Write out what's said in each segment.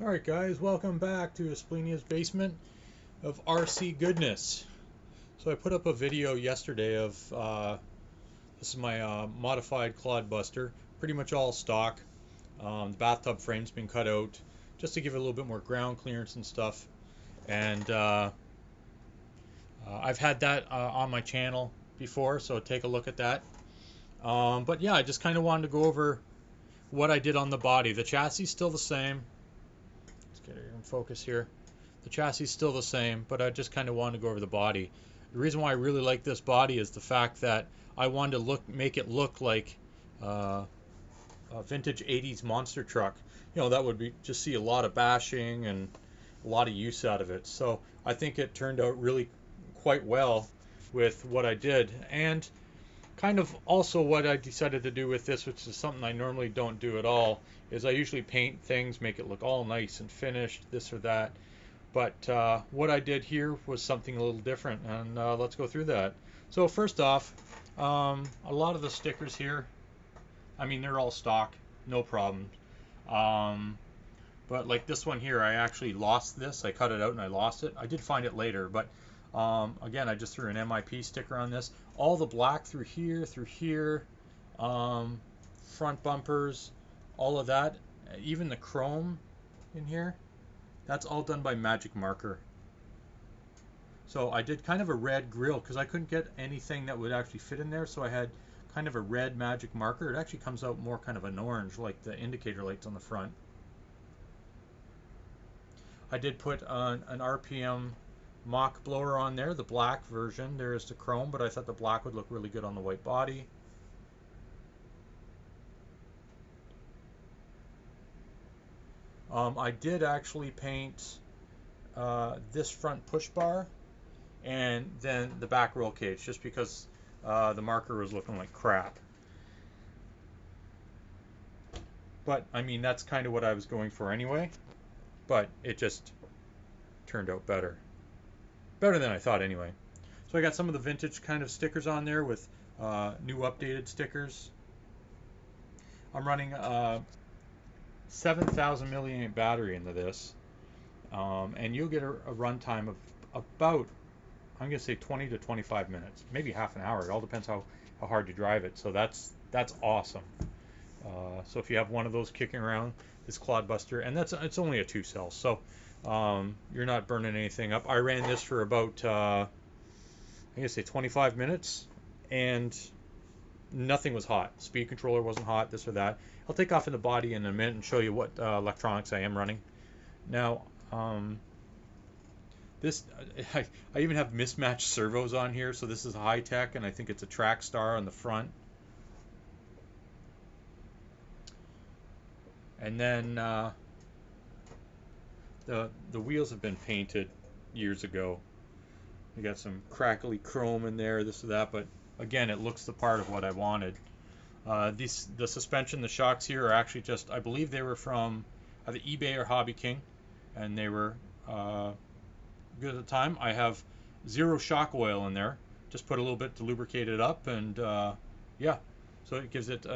Alright guys, welcome back to Asplenia's basement of RC goodness. So I put up a video yesterday of, this is my modified clod buster, pretty much all stock. The bathtub frame's been cut out just to give it a little bit more ground clearance and stuff. And I've had that on my channel before, so take a look at that. But yeah, I just kind of wanted to go over what I did on the body. The chassis is still the same. Let's get it in focus here. The chassis is still the same, but I just kind of wanted to go over the body. The reason why I really like this body is the fact that I wanted to make it look like a vintage 80s monster truck. You know, that would be just see a lot of bashing and a lot of use out of it. So I think it turned out really quite well with what I did. And kind of also what I decided to do with this, which is something I normally don't do at all, is I usually paint things, make it look all nice and finished, this or that. But what I did here was something a little different, and let's go through that. So first off, a lot of the stickers here, I mean, they're all stock, no problem. Um, but like this one here, I actually lost this. I cut it out and I lost it. I did find it later, but again, I just threw an MIP sticker on this. All the black through here, um, front bumpers, all of that, even the chrome in here, that's all done by Magic Marker. So I did kind of a red grill because I couldn't get anything that would actually fit in there. So I had kind of a red Magic Marker. It actually comes out more kind of an orange, like the indicator lights on the front. I did put an RPM mock blower on there, the black version. There is the chrome, but I thought the black would look really good on the white body. I did actually paint this front push bar and then the back roll cage just because the marker was looking like crap. But I mean, that's kind of what I was going for anyway. But it just turned out better. Better than I thought anyway. So I got some of the vintage kind of stickers on there with new updated stickers. I'm running a 7,000 milliamp battery into this. And you'll get a runtime of about, I'm going to say 20 to 25 minutes, maybe half an hour. It all depends how hard you drive it. So that's awesome. So if you have one of those kicking around, this Clodbuster, and it's only a 2 cell, so you're not burning anything up. I ran this for about I'm gonna say 25 minutes, and nothing was hot. Speed controller wasn't hot, this or that. I'll take off in the body in a minute and show you what electronics I am running. Now, this I even have mismatched servos on here, so this is high tech, and I think it's a track star on the front. And then the wheels have been painted years ago. You got some crackly chrome in there, this or that, but again, it looks the part of what I wanted. The suspension, the shocks here are actually just, I believe they were from either eBay or Hobby King, and they were good at the time. I have zero shock oil in there. Just put a little bit to lubricate it up, and yeah, so it gives it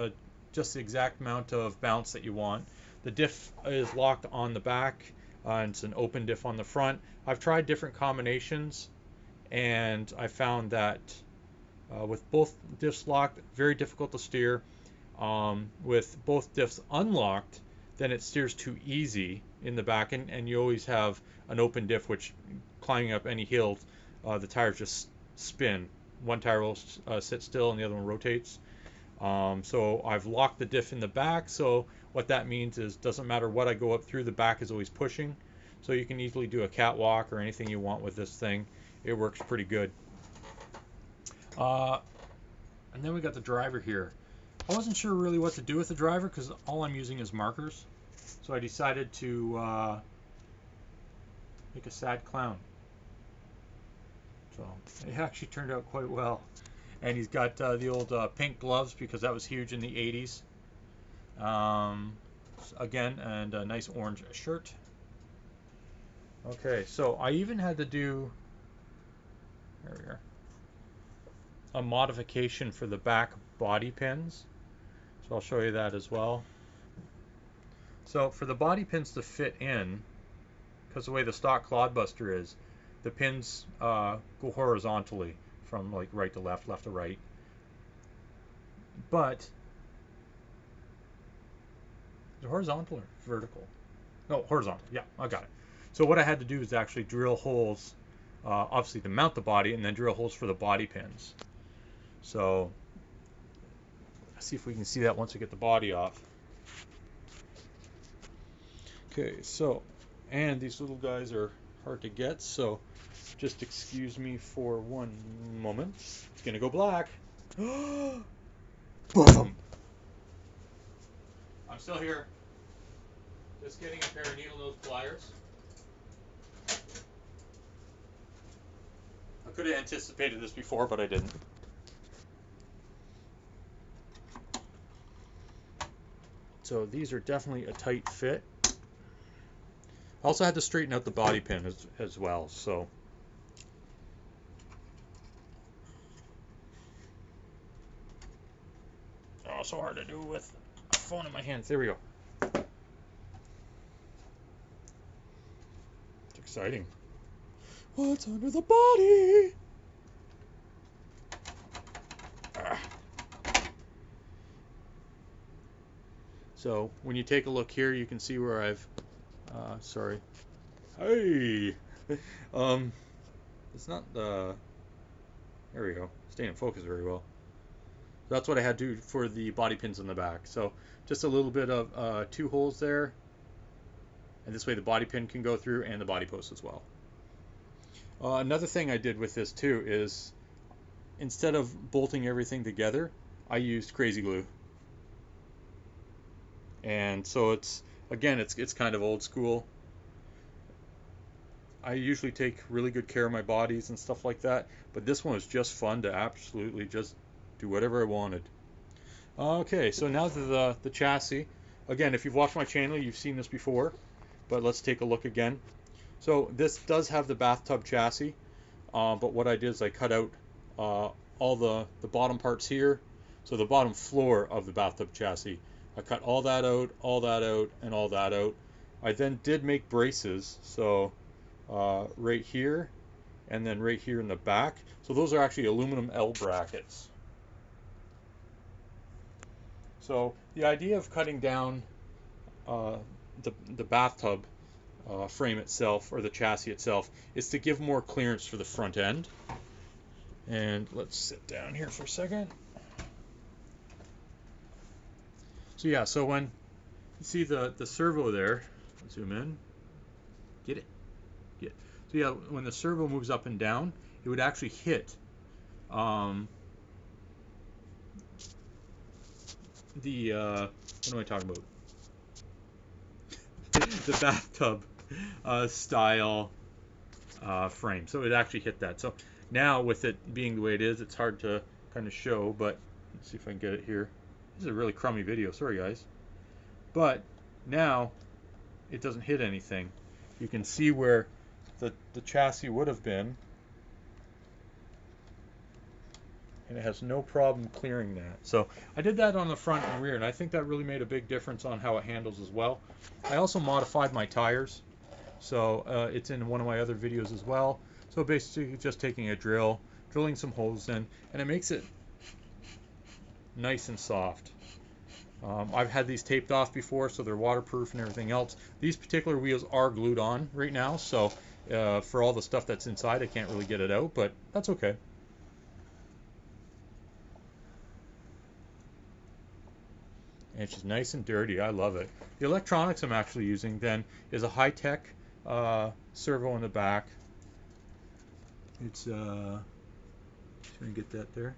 just the exact amount of bounce that you want. The diff is locked on the back, and it's an open diff on the front. I've tried different combinations, and I found that with both diffs locked, very difficult to steer. With both diffs unlocked, then it steers too easy in the back, and you always have an open diff, which climbing up any hill, the tires just spin. One tire will sit still, and the other one rotates. So I've locked the diff in the back, so what that means is doesn't matter what I go up through, the back is always pushing. So you can easily do a catwalk or anything you want with this thing. It works pretty good. Uh, and then we got the driver here. I wasn't sure really what to do with the driver because all I'm using is markers. So I decided to make a sad clown. So it actually turned out quite well. And he's got the old pink gloves because that was huge in the 80s. Again, and a nice orange shirt. Okay, so I even had to do, there we are, a modification for the back body pins. So I'll show you that as well. So for the body pins to fit in, because the way the stock clodbuster is, the pins go horizontally from like right to left, left to right. But is it horizontal or vertical? No, horizontal. Yeah, I got it. So what I had to do is actually drill holes, obviously to mount the body, and then drill holes for the body pins. So let's see if we can see that once we get the body off. Okay, so, and these little guys are hard to get, so just excuse me for one moment. It's gonna go black. Boom! I'm still here. Just getting a pair of needle nose pliers. I could have anticipated this before, but I didn't. So these are definitely a tight fit. I also had to straighten out the body pin as well, so. Oh, so hard to do with a phone in my hands. There we go. It's exciting. What's under the body? Ah. So when you take a look here, you can see where I've, sorry. Hey! It's not the, there we go. Staying in focus very well. That's what I had to do for the body pins in the back. So just a little bit of 2 holes there. And this way the body pin can go through and the body post as well. Another thing I did with this too is instead of bolting everything together, I used crazy glue. And so it's, again, it's kind of old school. I usually take really good care of my bodies and stuff like that, but this one was just fun to absolutely just do whatever I wanted. Okay, so now to the chassis. Again, if you've watched my channel, you've seen this before, but let's take a look again. So this does have the bathtub chassis, but what I did is I cut out all the bottom parts here, so the bottom floor of the bathtub chassis. I cut all that out, and all that out. I then did make braces, so right here, and then right here in the back. So those are actually aluminum L brackets. So the idea of cutting down the bathtub frame itself, or the chassis itself, is to give more clearance for the front end. And let's sit down here for a second. So yeah, so when you see the servo there, zoom in, get it. So yeah, when the servo moves up and down, it would actually hit the what am I talking about? The bathtub style frame. So it actually hit that. So now with it being the way it is, it's hard to kind of show, but let's see if I can get it here. This is a really crummy video, sorry guys. But now it doesn't hit anything. You can see where the chassis would have been, and it has no problem clearing that. So I did that on the front and rear, and I think that really made a big difference on how it handles as well. I also modified my tires, so it's in one of my other videos as well. So basically just taking a drill, drilling some holes in, and it makes it nice and soft. I've had these taped off before, so they're waterproof and everything else. These particular wheels are glued on right now, so for all the stuff that's inside, I can't really get it out, but that's okay. And it's just nice and dirty. I love it. The electronics I'm actually using then is a high-tech servo in the back. It's trying to get that there.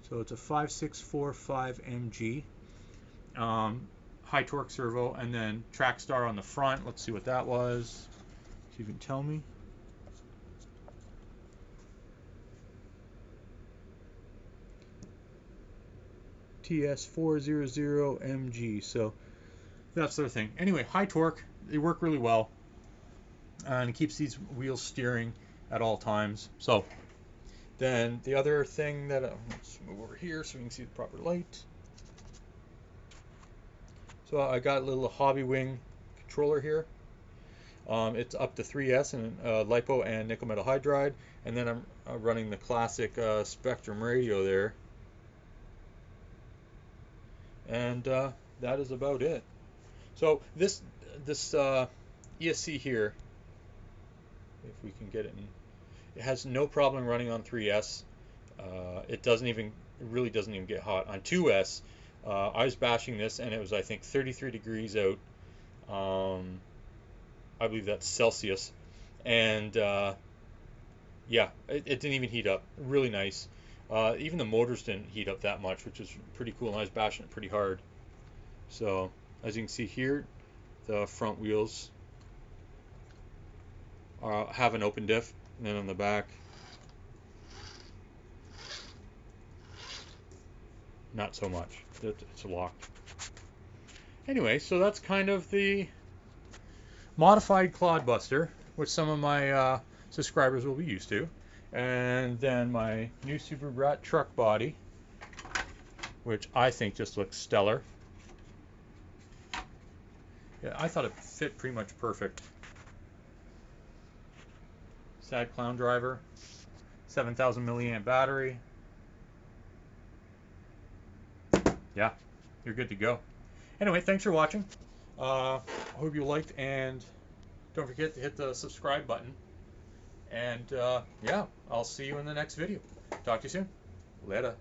So it's a 5645 MG, high torque servo, and then Trackstar on the front. Let's see what that was. See if you can tell me. TS400 MG. So that's their thing. Anyway, high torque. They work really well, and it keeps these wheels steering at all times. So then the other thing that let's move over here so we can see the proper light. So I got a little hobby wing controller here. It's up to 3S and LiPo and nickel metal hydride, and then I'm running the classic Spectrum radio there, and that is about it. So this ESC here, if we can get it in, it has no problem running on 3S. It really doesn't even get hot on 2S. I was bashing this and it was, I think, 33 degrees out. I believe that's Celsius, and yeah, it didn't even heat up. Really nice. Even the motors didn't heat up that much, which is pretty cool, and I was bashing it pretty hard. So as you can see here, the front wheels have an open diff, and then on the back, not so much. It's locked. Anyway, so that's kind of the modified Clodbuster, which some of my subscribers will be used to. And then my new Subaru Brat truck body, which I think just looks stellar. Yeah, I thought it fit pretty much perfect. Sad clown driver, 7,000 milliamp battery. Yeah, you're good to go. Anyway, thanks for watching. I hope you liked, and don't forget to hit the subscribe button. And yeah, I'll see you in the next video. Talk to you soon. Later.